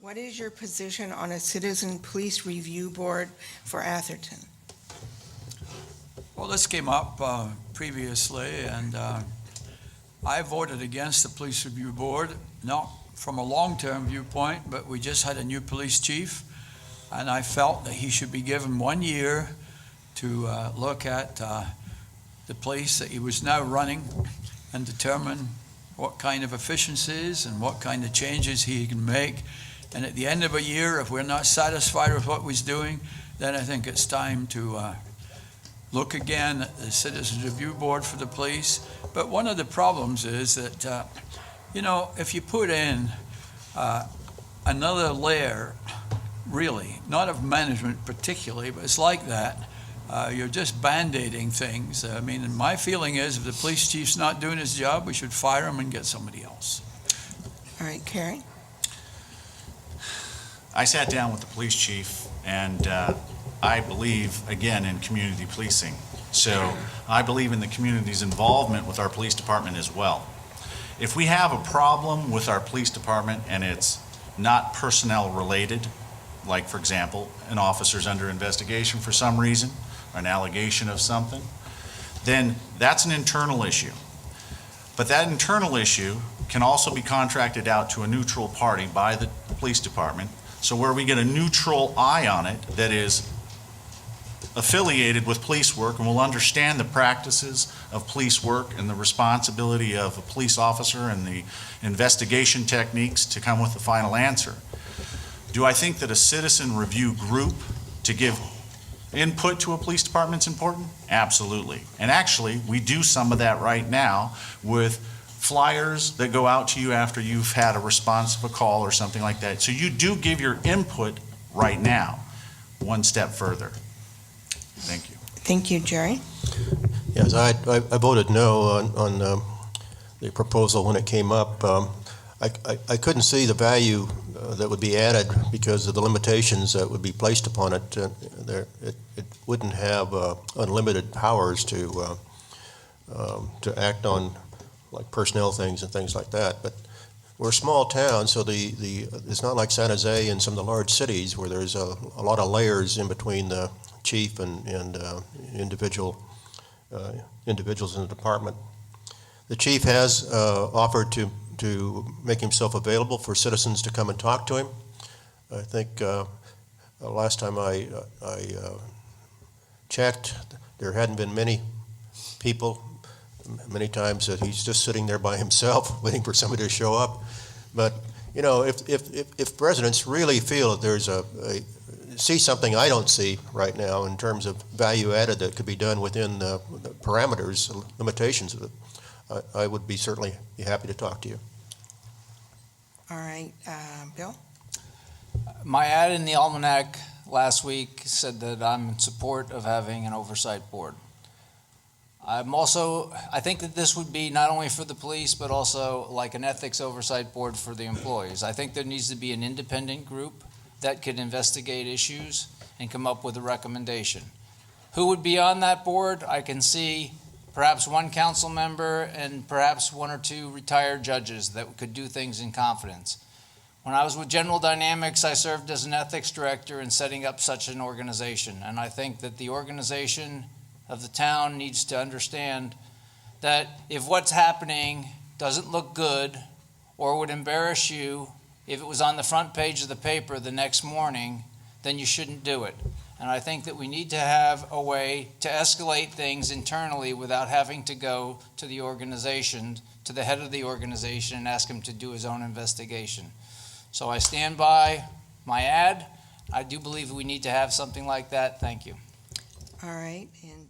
What is your position on a citizen police review board for Atherton? Well, this came up previously, and I voted against the police review board, not from a long-term viewpoint, but we just had a new police chief, and I felt that he should be given 1 year to look at the police that he was now running and determine what kind of efficiencies and what kind of changes he can make. And at the end of a year, if we're not satisfied with what he's doing, then I think it's time to look again at the Citizens Review Board for the police. But one of the problems is that, if you put in another layer, really, not of management particularly, but it's like that, you're just band-aiding things. I mean, and my feeling is if the police chief's not doing his job, we should fire him and get somebody else. All right, Kerry? I sat down with the police chief, and I believe, again, in community policing. So I believe in the community's involvement with our police department as well. If we have a problem with our police department and it's not personnel related, like, for example, an officer's under investigation for some reason, or an allegation of something, then that's an internal issue. But that internal issue can also be contracted out to a neutral party by the police department. So where we get a neutral eye on it that is affiliated with police work and will understand the practices of police work and the responsibility of a police officer and the investigation techniques to come with the final answer. Do I think that a citizen review group to give input to a police department is important? Absolutely. And actually, we do some of that right now with flyers that go out to you after you've had a response of a call or something like that. So you do give your input right now, one step further. Thank you. Thank you, Jerry. Yes, I voted no on the proposal when it came up. I couldn't see the value that would be added because of the limitations that would be placed upon it. It wouldn't have unlimited powers to act on like personnel things and things like that. But we're a small town, so it's not like San Jose and some of the large cities where there's a lot of layers in between the chief and individuals in the department. The chief has offered to make himself available for citizens to come and talk to him. I think last time I checked, there hadn't been many people. Many times that he's just sitting there by himself waiting for somebody to show up. But if residents really feel that there's see something I don't see right now in terms of value added that could be done within the parameters, limitations of it, I would be certainly be happy to talk to you. All right, Bill? My ad in the Almanac last week said that I'm in support of having an oversight board. I think that this would be not only for the police, but also like an ethics oversight board for the employees. I think there needs to be an independent group that could investigate issues and come up with a recommendation. Who would be on that board? I can see perhaps one council member and perhaps one or two retired judges that could do things in confidence. When I was with General Dynamics, I served as an ethics director in setting up such an organization. And I think that the organization of the town needs to understand that if what's happening doesn't look good or would embarrass you, if it was on the front page of the paper the next morning, then you shouldn't do it. And I think that we need to have a way to escalate things internally without having to go to the organization, to the head of the organization and ask him to do his own investigation. So I stand by my ad. I do believe we need to have something like that. Thank you. All right, and